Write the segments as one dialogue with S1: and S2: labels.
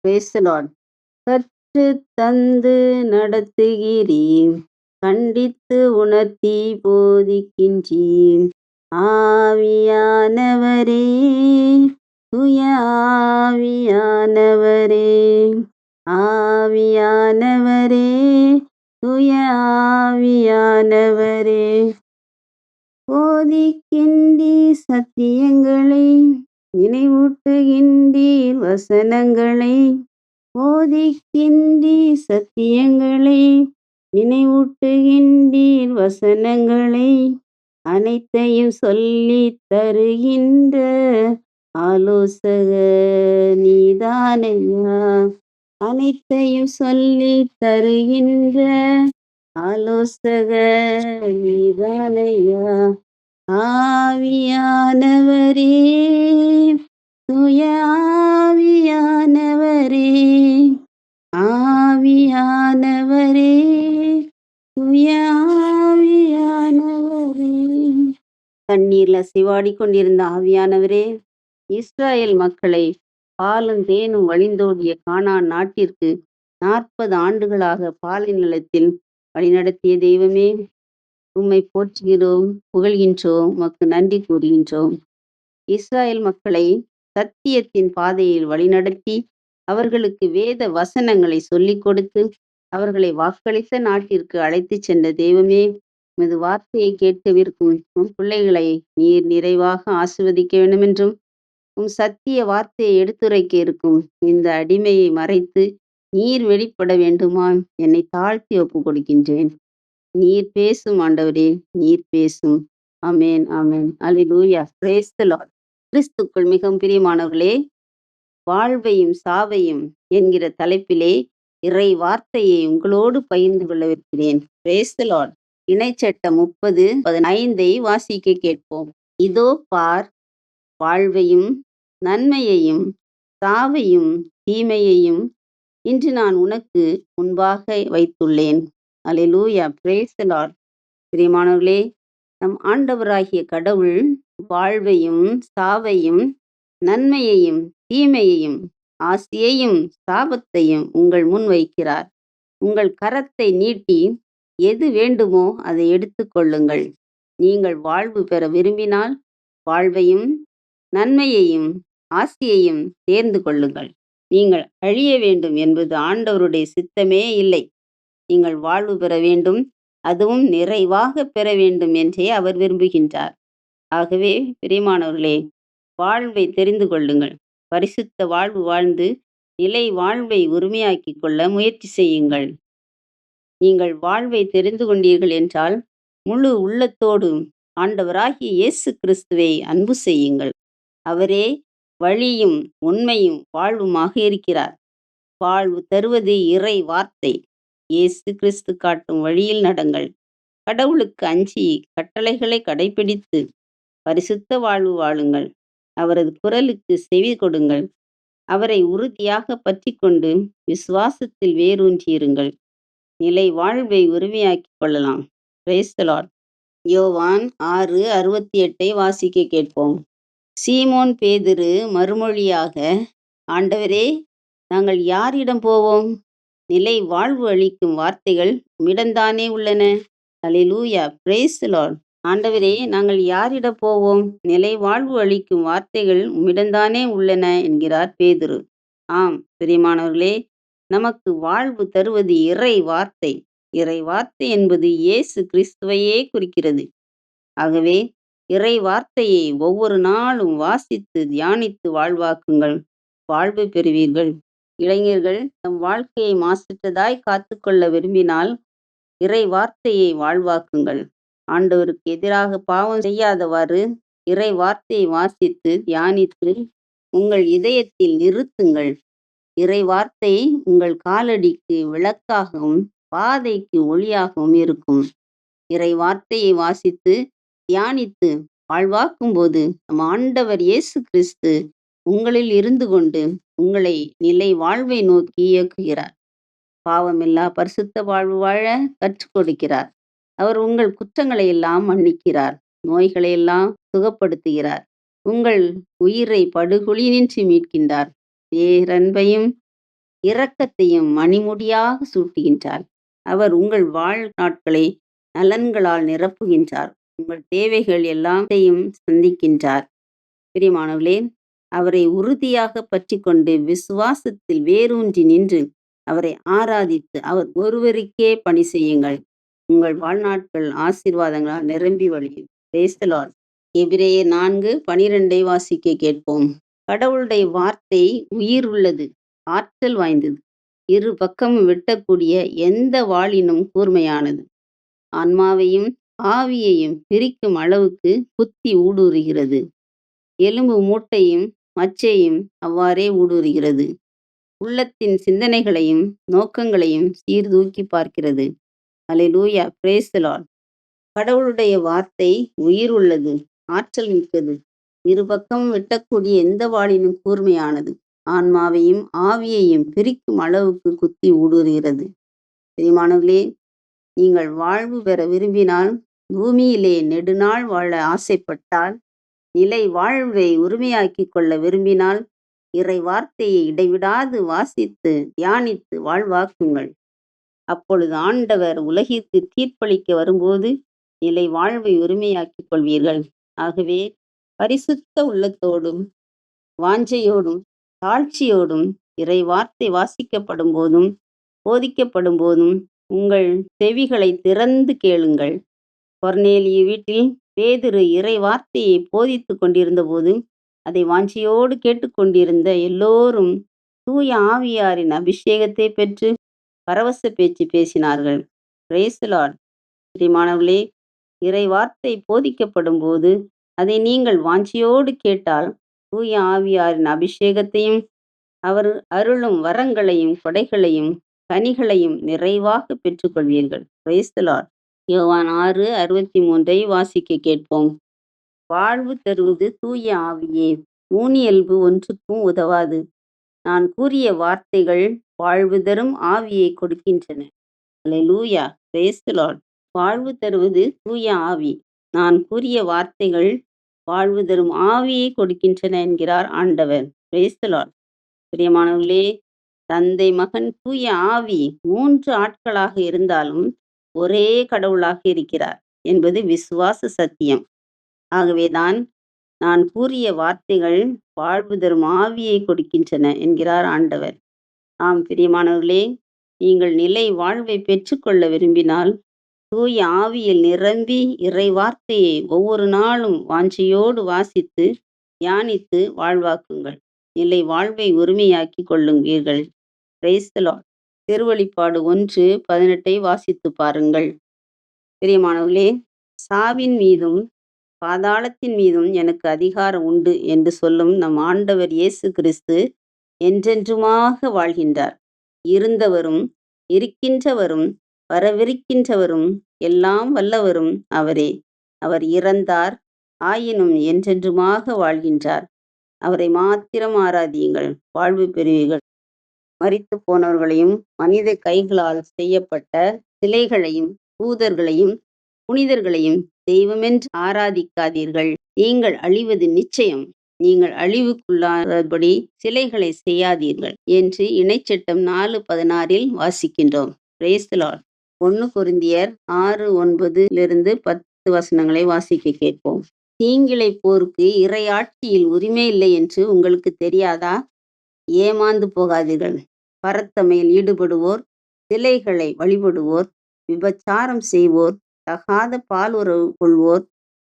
S1: Praise the Lord. கற்றுத் தந்து நடத்துகிறீர், கண்டித்து உணர்த்தி போதிக்கின்றீர். ஆவியானவரே, தூய ஆவியானவரே, ஆவியானவரே, தூய ஆவியானவரே, போதிக்கின்றீர் சத்தியங்களை, நினைவூட்டுகின்றீர் வசனங்களை, போதிக்கின்றீர் சத்தியங்களை, நினைவூட்டுகின்றீர் வசனங்களை, அனைத்தையும் சொல்லித் தருகின்ற ஆலோசகர் நீதானையா, அனைத்தையும் சொல்லித் தருகின்ற ஆலோசகர் நீதானையா. ஆவியானவரே, தூய ஆவியானவரே, ஆவியானவரே, தூய ஆவியானவரே. தண்ணீர்ல சிவாடி கொண்டிருந்த ஆவியானவரே, இஸ்ராயேல் மக்களை பாலும் தேனும் வழிந்தோடிய கானான் நாட்டிற்கு 40 ஆண்டுகளாக பாலை நிலத்தில் வழிநடத்திய தெய்வமே, உம்மை போற்றுகிறோம், புகழ்கின்றோம், உமக்கு நன்றி கூறுகின்றோம். இஸ்ராயேல் மக்களை சத்தியத்தின் பாதையில் வழிநடத்தி அவர்களுக்கு வேத வசனங்களை சொல்லிக் கொடுத்து அவர்களை வாக்களித்த நாட்டிற்கு அழைத்துச் சென்ற தெய்வமே, உமது வார்த்தையை கேட்கவிருக்கும் உம் பிள்ளைகளை நீர் நிறைவாக ஆசீர்வதிக்க வேண்டுமென்றும், உம் சத்திய வார்த்தையை எடுத்துரைக்க இருக்கும் இந்த அடிமையை மறைத்து நீர் வெளிப்பட வேண்டுமாம் என்னை தாழ்த்தி ஒப்புக் கொடுக்கின்றேன். நீர் பேசும் ஆண்டவரே, நீர் பேசும். Amen, amen. Hallelujah. Praise the Lord. கிறிஸ்துக்குள் மிகவும் பிரியமானவர்களே, வாழ்வையும் சாவையும் என்கிற தலைப்பிலே இறை வார்த்தையை உங்களோடு பகிர்ந்து கொள்ளவிருக்கிறேன். Price the Lord. இணைச்சட்டம் 30:15 வாசிக்க கேட்போம். இதோ பார், வாழ்வையும் நன்மையையும் சாவையும் தீமையையும் இன்று நான் உனக்கு முன்பாக வைத்துள்ளேன். அல்லேலூயா. Praise the Lord. பிரியமானவர்களே, நம் ஆண்டவராகிய கடவுள் வாழ்வையும் சாவையும் நன்மையையும் தீமையையும் ஆசியையும் சாபத்தையும் உங்கள் முன் வைக்கிறார். உங்கள் கரத்தை நீட்டி எது வேண்டுமோ அதை எடுத்துக்கொள்ளுங்கள். நீங்கள் வாழ்வு பெற விரும்பினால் வாழ்வையும் நன்மையையும் ஆசியையும் தேர்ந்து கொள்ளுங்கள். நீங்கள் அழிய வேண்டும் என்பது ஆண்டவருடைய சித்தமே இல்லை. நீங்கள் வாழ்வு பெற வேண்டும், அதுவும் நிறைவாக பெற வேண்டும் என்றே அவர் விரும்புகின்றார். ஆகவே பிரியமானவர்களே, வாழ்வை தெரிந்து கொள்ளுங்கள். பரிசுத்த வாழ்வு வாழ்ந்து நிலை வாழ்வை உரிமையாக்கிக் கொள்ள முயற்சி செய்யுங்கள். நீங்கள் வாழ்வை தெரிந்து கொண்டீர்கள் என்றால் முழு உள்ளத்தோடு ஆண்டவராகிய இயேசு கிறிஸ்துவை அன்பு செய்யுங்கள். அவரே வழியும் உண்மையும் வாழ்வுமாக இருக்கிறார். வாழ்வு தருவது இறை வார்த்தை. இயேசு கிறிஸ்து காட்டும் வழியில் நடங்கள். கடவுளுக்கு அஞ்சி கட்டளைகளை கடைபிடித்து பரிசுத்த வாழ்வு வாழுங்கள். அவரது குரலுக்கு செவி கொடுங்கள். அவரை உறுதியாக பற்றி கொண்டு விசுவாசத்தில் வேரூன்றியிருங்கள். நிலை வாழ்வை உரிமையாக்கிக் கொள்ளலாம். Price the Lord. யோவான் 6:68 வாசிக்க கேட்போம். சீமோன் பேதுரு மறுமொழியாக, ஆண்டவரே, நாங்கள் யாரிடம் போவோம்? நிலை வாழ்வு அளிக்கும் வார்த்தைகள் உம்மிடம்தானே உள்ளன. அல்லேலூயா. Praise the Lord. ஆண்டவரே, நாங்கள் யாரிடம் போவோம்? நிலை வாழ்வு அளிக்கும் வார்த்தைகள் உம்மிடம்தானே உள்ளன என்கிறார் பேதுரு. ஆம் பிரியமானவர்களே, நமக்கு வாழ்வு தருவது இறை வார்த்தை. இறை வார்த்தை என்பது இயேசு கிறிஸ்துவையே குறிக்கிறது. ஆகவே இறை வார்த்தையை ஒவ்வொரு நாளும் வாசித்து தியானித்து வாழ்வாக்குங்கள். வாழ்வு பெறுவீர்கள். இளைஞர்கள் தம் வாழ்க்கையை மாசற்றதாய் காத்துக்கொள்ள விரும்பினால் இறை வார்த்தையை வாழ்வாக்குங்கள். ஆண்டவருக்கு எதிராக பாவம் செய்யாதவாறு இறை வார்த்தையை வாசித்து தியானித்து உங்கள் இதயத்தில் நிறுத்துங்கள். இறை வார்த்தை உங்கள் காலடிக்கு விளக்காகவும் பாதைக்கு ஒளியாகவும் இருக்கும். இறை வார்த்தையை வாசித்து தியானித்து வாழ்வாக்கும் போது நம் ஆண்டவர் இயேசு கிறிஸ்து உங்களில் இருந்து கொண்டு உங்களை நிலை வாழ்வை நோக்கி இயக்குகிறார். பாவமில்லா பரிசுத்த வாழ்வு வாழ கற்றுக் கொடுக்கிறார். அவர் உங்கள் குற்றங்களை எல்லாம் மன்னிக்கிறார். நோய்களை எல்லாம் சுகப்படுத்துகிறார். உங்கள் உயிரை படுகொலியினின்று மீட்கின்றார். பேரன்பையும் இரக்கத்தையும் மணிமுடியாக சூட்டுகின்றார். அவர் உங்கள் வாழ்நாட்களை நலன்களால் நிரப்புகின்றார். உங்கள் தேவைகள் எல்லாத்தையும் சந்திக்கின்றார். பிரியமானவர்களே, அவரை உறுதியாக பற்றிக்கொண்டு விசுவாசத்தில் வேரூன்றி நின்று அவரை ஆராதித்து அவர் ஒருவருக்கே பணி செய்யுங்கள். உங்கள் வாழ்நாட்கள் ஆசீர்வாதங்களால் நிரம்பி வழியும். Price the Lord. எபிரேயர் 4:12 வாசிக்க கேட்போம். கடவுளுடைய வார்த்தை உயிர் உள்ளது, ஆற்றல் வாய்ந்தது, இரு பக்கமும் வெட்டக்கூடிய எந்த வாளினும் கூர்மையானது, ஆன்மாவையும் ஆவியையும் பிரிக்கும் அளவுக்கு குத்தி ஊடுருகிறது, எலும்பு மூட்டையும் மச்சையும் அவ்வாறே ஊடுருகிறது, உள்ளத்தின் சிந்தனைகளையும் நோக்கங்களையும் சீர்தூக்கி பார்க்கிறது. அல்லேலூயா, பிரைஸ் தி லார்ட். கடவுளுடைய வார்த்தை உயிர் உள்ளது, ஆற்றல் மிக்கது, இரு பக்கம் வெட்டக்கூடிய எந்த வாளினும் கூர்மையானது, ஆன்மாவையும் ஆவியையும் பிரிக்கும் அளவுக்கு குத்தி ஊடுருகிறது. பிரியமானவர்களே, நீங்கள் வாழ்வு பெற விரும்பினால், பூமியிலே நெடுநாள் வாழ ஆசைப்பட்டால், நிலை வாழ்வை உரிமையாக்கிக் கொள்ள விரும்பினால், இறை வார்த்தையை இடைவிடாது வாசித்து தியானித்து வாழ்வாக்குங்கள். அப்பொழுது ஆண்டவர் உலகிற்கு தீர்ப்பளிக்க வரும்போது நிலை வாழ்வை உரிமையாக்கிக் கொள்வீர்கள். ஆகவே பரிசுத்த உள்ளத்தோடும் வாஞ்சையோடும் தாழ்ச்சியோடும் இறை வார்த்தை வாசிக்கப்படும் போதும் போதிக்கப்படும் போதும் உங்கள் செவிகளை திறந்து கேளுங்கள். கொர்நேலியு வீட்டில் பேதுரு இறை வார்த்தையை போதித்து கொண்டிருந்த போது அதை வாஞ்சியோடு கேட்டுக்கொண்டிருந்த எல்லோரும் தூய ஆவியாரின் அபிஷேகத்தை பெற்று பரவச பேச்சு பேசினார்கள். Price the Lord. பிரியமானவர்களே, இறை வார்த்தை போதிக்கப்படும் போது அதை நீங்கள் வாஞ்சியோடு கேட்டால் தூய ஆவியாரின் அபிஷேகத்தையும் அவர் அருளும் வரங்களையும் கொடைகளையும் கனிகளையும் நிறைவாக பெற்றுக்கொள்வீர்கள். Price the Lord. யோவான் 6:63 வாசிக்க கேட்போம். வாழ்வு தருவது தூய ஆவியே, ஊனியல்பு ஒன்றுக்கும் உதவாது. நான் கூறிய வார்த்தைகள் வாழ்வு தரும் ஆவியை கொடுக்கின்றன. அல்லேலூயா, பிரைஸ் தி லார்ட். வாழ்வு தருவது தூய ஆவி, நான் கூறிய வார்த்தைகள் வாழ்வு தரும் ஆவியை கொடுக்கின்றன என்கிறார் ஆண்டவர். Price the Lord. பிரியமானவர்களே, தந்தை மகன் தூய ஆவி 3 ஆட்களாக இருந்தாலும் ஒரே கடவுளாக இருக்கிறார் என்பது விசுவாச சத்தியம். ஆகவேதான் நான் கூறிய வார்த்தைகள் வாழ்வு தரும் ஆவியை கொடுக்கின்றன என்கிறார் ஆண்டவர். ஆம் பிரியமானவர்களே, நீங்கள் நிலை வாழ்வை பெற்றுக்கொள்ள விரும்பினால் தூய ஆவியில் நிரம்பி இறை வார்த்தையை ஒவ்வொரு நாளும் வாஞ்சையோடு வாசித்து தியானித்து வாழ்வாக்குங்கள். நிலை வாழ்வை உரிமையாக்கி கொள்ளுவீர்கள். Price the Lord. திருவெளிப்பாடு 1:18 வாசித்து பாருங்கள். பிரியமானவர்களே, சாவின் மீதும் பாதாளத்தின் மீதும் எனக்கு அதிகாரம் உண்டு என்று சொல்லும் நம் ஆண்டவர் இயேசு கிறிஸ்து என்றென்றுமாக வாழ்கின்றார். இருந்தவரும் இருக்கின்றவரும் வரவிருக்கின்றவரும் எல்லாம் வல்லவரும் அவரே. அவர் இறந்தார், ஆயினும் என்றென்றுமாக வாழ்கின்றார். அவரை மாத்திரம் ஆராதியுங்கள், வாழ்வு பெறுவீர்கள். மரித்து போனவர்களையும் மனித கைகளால் செய்யப்பட்ட சிலைகளையும் தூதர்களையும் புனிதர்களையும் தெய்வமென்று ஆராதிக்காதீர்கள். நீங்கள் அழிவது நிச்சயம். நீங்கள் அழிவுக்குள்ளாதபடி சிலைகளை செய்யாதீர்கள் என்று இணைச்சட்டம் 4:16 வாசிக்கின்றோம். Price the Lord. 1 கொரிந்தியர் 6:9-10 வசனங்களை வாசிக்க கேட்போம். தீங்கிழைப்போருக்கு இறையாட்சியில் உரிமை இல்லை என்று உங்களுக்கு தெரியாதா? ஏமாந்து போகாதீர்கள். பரத்தமையில் ஈடுபடுவோர், சிலைகளை வழிபடுவோர், விபச்சாரம் செய்வோர், தகாத பாலுறவு கொள்வோர்,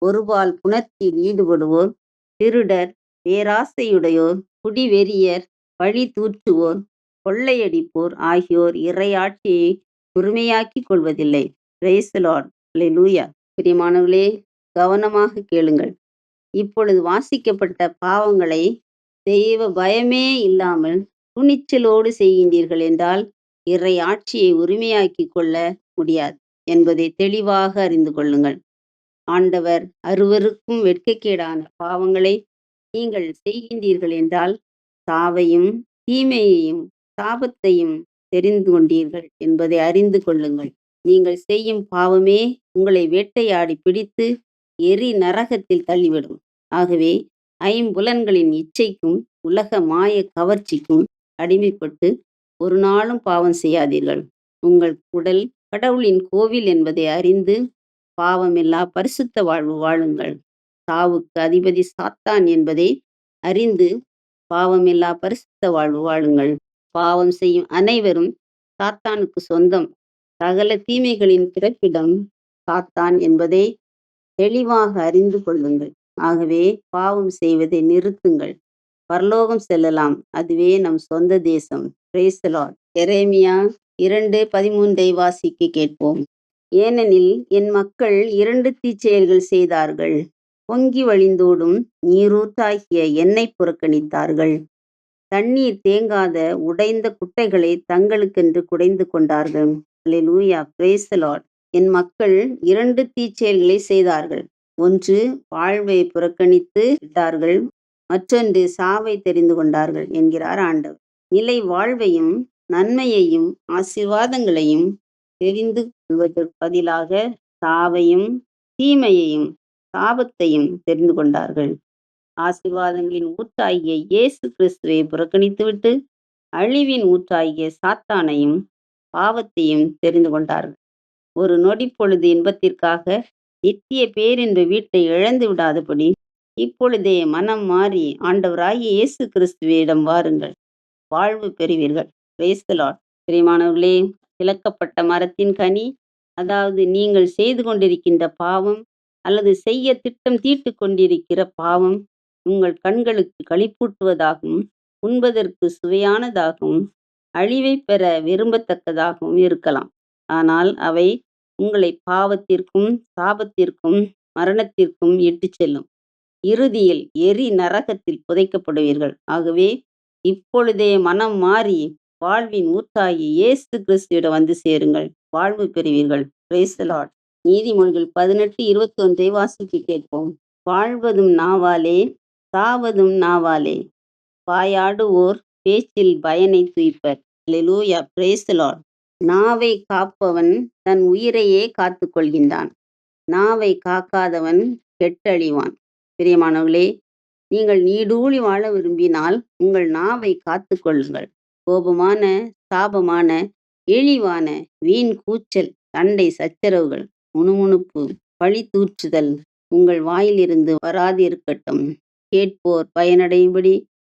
S1: ஒருபால் புணர்ச்சியில் ஈடுபடுவோர், திருடர், பேராசையுடையோர், குடிவெறியர், பழி தூற்றுவோர், கொள்ளையடிப்போர் ஆகியோர் இறையாட்சியை உரிமையாக்கிக் கொள்வதில்லை. Praise the Lord. அல்லேலூயா. பிரியமானவர்களே, கவனமாக கேளுங்கள். இப்பொழுது வாசிக்கப்பட்ட பாவங்களை தெய்வ பயமே இல்லாமல் துணிச்சலோடு செய்கின்றீர்கள் என்றால் இறை ஆட்சியை உரிமையாக்கிக் கொள்ள முடியாது என்பதை தெளிவாக அறிந்து கொள்ளுங்கள். ஆண்டவர் அருவருக்கும் வெட்கக்கேடான பாவங்களை நீங்கள் செய்கின்றீர்கள் என்றால் சாவையும் தீமையையும் சாபத்தையும் தெரிந்து கொண்டீர்கள் என்பதை அறிந்து கொள்ளுங்கள். நீங்கள் செய்யும் பாவமே உங்களை வேட்டையாடி பிடித்து எரி நரகத்தில் தள்ளிவிடும். ஆகவே ஐம்புலன்களின் இச்சைக்கும் உலக மாய கவர்ச்சிக்கும் அடிமைப்பட்டு ஒரு நாளும் பாவம் செய்யாதீர்கள். உங்கள் உடல் கடவுளின் கோவில் என்பதை அறிந்து பாவமில்லா பரிசுத்த வாழ்வு வாழுங்கள். சாவுக்கு அதிபதி சாத்தான் என்பதை அறிந்து பாவமில்லா பரிசுத்த வாழ்வு வாழுங்கள். பாவம் செய்யும் அனைவரும் சாத்தானுக்கு சொந்தம். சகல தீமைகளின் பிறப்பிடம் சாத்தான் என்பதை தெளிவாக அறிந்து கொள்ளுங்கள். ஆகவே பாவம் செய்வதை நிறுத்துங்கள். பரலோகம் செல்லலாம். அதுவே நம் சொந்த தேசம். Price the Lord. எரேமியா 2:13 வாசிக்க கேட்போம். ஏனெனில் என் மக்கள் 2 தீச்செயல்கள் செய்தார்கள். பொங்கி வழிந்தோடும் நீரூற்றாகிய என்னைப் புறக்கணித்தார்கள். தண்ணீர் தேங்காத உடைந்த குட்டைகளை தங்களுக்கென்று குடைந்து கொண்டார்கள். அல்லேலூயா. Praise the Lord. என் மக்கள் 2 தீச்செயல்களை செய்தார்கள். ஒன்று, வாழ்வை புறக்கணித்து விட்டார்கள். மற்றொன்று, சாவை தெரிந்து கொண்டார்கள் என்கிறார் ஆண்டவர். நிலை வாழ்வையும் நன்மையையும் ஆசீர்வாதங்களையும் தெரிந்து கொள்வதற்கு பதிலாக சாவையும் தீமையையும் சாபத்தையும் தெரிந்து கொண்டார்கள். ஆசீர்வாதங்களின் ஊற்றாகிய இயேசு கிறிஸ்துவை புறக்கணித்துவிட்டு அழிவின் ஊற்றாகிய சாத்தானையும் பாவத்தையும் தெரிந்து கொண்டார்கள். ஒரு நொடி பொழுது இன்பத்திற்காக நித்திய பேரின்ப வீட்டை இழந்து விடாதபடி இப்பொழுதே மனம் மாறி ஆண்டவராகிய இயேசு கிறிஸ்துவிடம் வாருங்கள், வாழ்வு பெறுவீர்கள். Price the Lord. பிரியமானவர்களே, விலக்கப்பட்ட மரத்தின் கனி, அதாவது நீங்கள் செய்து கொண்டிருக்கின்ற பாவம் அல்லது செய்ய திட்டம் தீட்டு கொண்டிருக்கிற பாவம் உங்கள் கண்களுக்கு களிப்பூட்டுவதாகவும் உண்பதற்கு சுவையானதாகவும் அழிவை பெற விரும்பத்தக்கதாகவும் இருக்கலாம். ஆனால் அவை உங்களை பாவத்திற்கும் சாபத்திற்கும் மரணத்திற்கும் இட்டுச் செல்லும். இறுதியில் எரி நரகத்தில் புதைக்கப்படுவீர்கள். ஆகவே இப்பொழுதே மனம் மாறி வாழ்வின் ஊற்றாகி இயேசு கிறிஸ்துவிடம் வந்து சேருங்கள், வாழ்வு பெறுவீர்கள். Price the Lord. நீதிமொழிகள் 18:21 வாசிக்க கேட்போம். வாழ்வதும் நாவாலே, சாவதும் நாவாலே, வாயாடுவோர் பேச்சில் பயனை துய்ப்பர். அல்லேலூயா. Praise the Lord. நாவை காப்பவன் தன் உயிரையே காத்து கொள்கின்றான். நாவை காக்காதவன் கெட்டழிவான். பிரியமானவர்களே, நீங்கள் நீடூழி வாழ விரும்பினால் உங்கள் நாவை காத்து கொள்ளுங்கள். கோபமான, சாபமான, இழிவான, வீண் கூச்சல், சண்டை சச்சரவுகள், முணுமுணுப்பு, பழி தூற்றுதல் உங்கள் வாயிலிருந்து வராதிருக்கட்டும். கேட்போர் பயனடையும்படி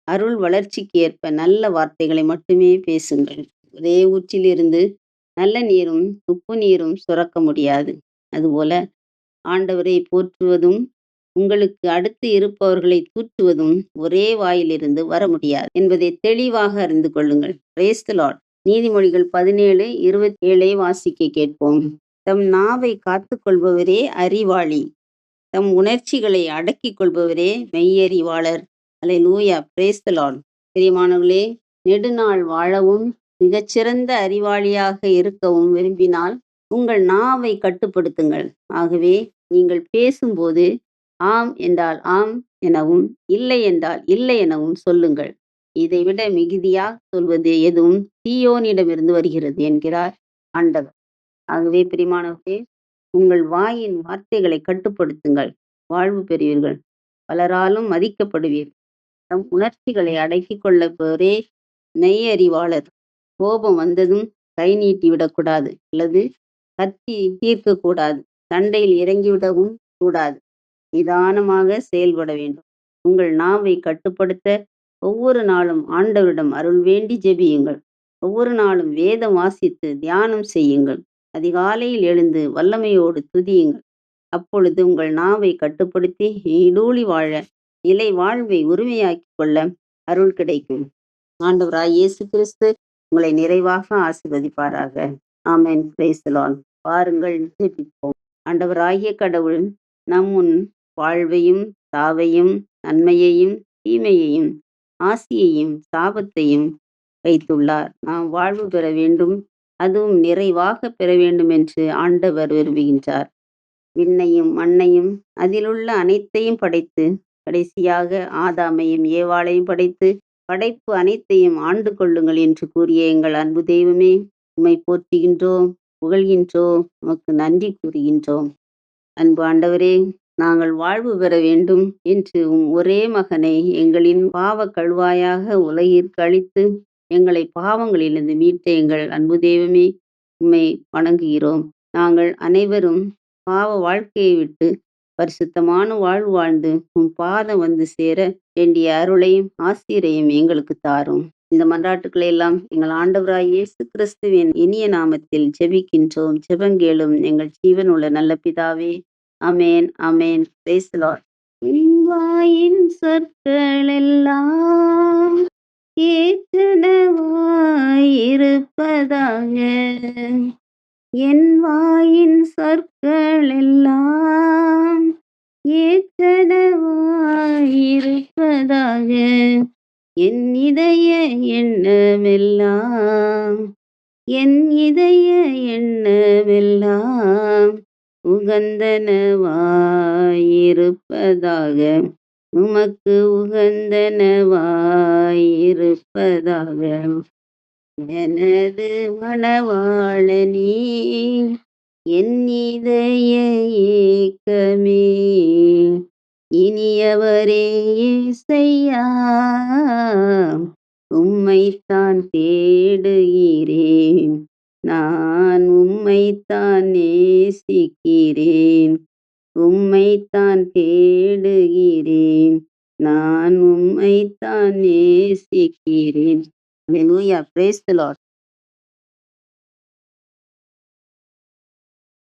S1: அருள் வளர்ச்சிக்கு ஏற்ப நல்ல வார்த்தைகளை மட்டுமே பேசுங்கள். ஒரே ஊற்றிலிருந்து நல்ல நீரும் உப்பு நீரும் சுரக்க முடியாது. அதுபோல ஆண்டவரை போற்றுவதும் உங்களுக்கு அடுத்து இருப்பவர்களை தூற்றுவதும் ஒரே வாயிலிருந்து வர முடியாது என்பதை தெளிவாக அறிந்து கொள்ளுங்கள். Price the Lord. நீதிமொழிகள் 17:27 வாசிக்க கேட்போம். தம் நாவை காத்து கொள்பவரே அறிவாளி, தம் உணர்ச்சிகளை அடக்கிக் கொள்பவரே மெய்யறிவாளர். அல்லேலூயா. Praise the Lord. பிரியமானவர்களே, நெடுநாள் வாழவும் மிகச்சிறந்த அறிவாளியாக இருக்கவும் விரும்பினால் உங்கள் நாவை கட்டுப்படுத்துங்கள். ஆகவே நீங்கள் பேசும்போது ஆம் என்றால் ஆம் எனவும் இல்லை என்றால் இல்லை எனவும் சொல்லுங்கள். இதைவிட மிகுதியாக சொல்வது எதுவும் தீயோனிடமிருந்து வருகிறது என்கிறார் ஆண்டவர். ஆகவே பிரியமானவர்களே, உங்கள் வாயின் வார்த்தைகளை கட்டுப்படுத்துங்கள், வாழ்வு பெறுவீர்கள், பலராலும் மதிக்கப்படுவீர்கள். தம் உணர்ச்சிகளை அடக்கிக் கொள்ளப்போரே மெய்யறிவாளர். கோபம் வந்ததும் கை நீட்டி விடக்கூடாது அல்லது கத்தி தீர்க்கக்கூடாது. சண்டையில் இறங்கிவிடவும் கூடாது. நிதானமாக செயல்பட வேண்டும். உங்கள் நாவை கட்டுப்படுத்த ஒவ்வொரு நாளும் ஆண்டவரிடம் அருள் வேண்டி ஜெபியுங்கள். ஒவ்வொரு நாளும் வேதம் வாசித்து தியானம் செய்யுங்கள். அதிகாலையில் எழுந்து வல்லமையோடு துதியுங்கள். அப்பொழுது உங்கள் நாவை கட்டுப்படுத்தி நீடூழி வாழ நிலை வாழ்வை உரிமையாக்கிக் கொள்ள அருள் கிடைக்கும். ஆண்டவராய் இயேசு கிறிஸ்து உங்களை நிறைவாக ஆசீர்வதிப்பாராக. ஆமென். Praise the Lord. வாருங்கள் ஜெபிப்போம். ஆண்டவராகிய கடவுள் நம் முன் வாழ்வையும் சாவையும் நன்மையையும் தீமையையும் ஆசியையும் சாபத்தையும் வைத்துள்ளார். நாம் வாழ்வு பெற வேண்டும், அதுவும் நிறைவாக பெற வேண்டும் என்று ஆண்டவர் விரும்புகின்றார். விண்ணையும் மண்ணையும் அதிலுள்ள அனைத்தையும் படைத்து கடைசியாக ஆதாமையும் ஏவாளையும் படைத்து படைப்பு அனைத்தையும் ஆண்டு கொள்ளுங்கள் என்று கூறிய எங்கள் அன்பு தெய்வமே, உம்மை போற்றுகின்றோம், புகழ்கின்றோம், உமக்கு நன்றி கூறுகின்றோம். அன்பு ஆண்டவரே, நாங்கள் வாழ்வு பெற வேண்டும் என்று ஒரே மகனை எங்களின் பாவ கழுவாயாக உலகிற்கு அளித்து எங்களை பாவங்களிலிருந்து மீட்ட எங்கள் அன்பு தெய்வமே, உம்மை வணங்குகிறோம். நாங்கள் அனைவரும் பாவ வாழ்க்கையை விட்டு பரிசுத்தமான வாழ்வு வாழ்ந்து உம் பாதம் வந்து சேர வேண்டிய அருளையும் ஆசீரையும் எங்களுக்கு தாரும். இந்த மன்றாட்டுக்களை எல்லாம் எங்கள் ஆண்டவராய் இயேசு கிறிஸ்துவின் இனிய நாமத்தில் ஜெபிக்கின்றோம். ஜெபங்கேளும் எங்கள் ஜீவனுள்ள நல்ல பிதாவே. ஆமென், ஆமென். Praise the Lord. என் வாயின் சொற்களெல்லாம் ஏற்றனவாயிருப்பதாக. என் வாயின் சொற்களெல்லாம் ஏற்றனவாயிருப்பதாக. என் இதய எண்ணமெல்லாம் என் இதய எண்ணமெல்லாம் உகந்தனவாயிருப்பதாக. உமக்கு உகந்தனவாயிருப்பதாக. எனது மணவாளனே, என் இதய ஏக்கமே, இனியவரே இசையா, உம்மைத்தான் தேடுகிறேன். நான் உம்மைத்தான் நேசிக்கிறேன். உம்மைத்தான் தேடுகிறேன். நான் உம்மைத்தான் நேசிக்கிறேன். ஹalleluya. praise the Lord.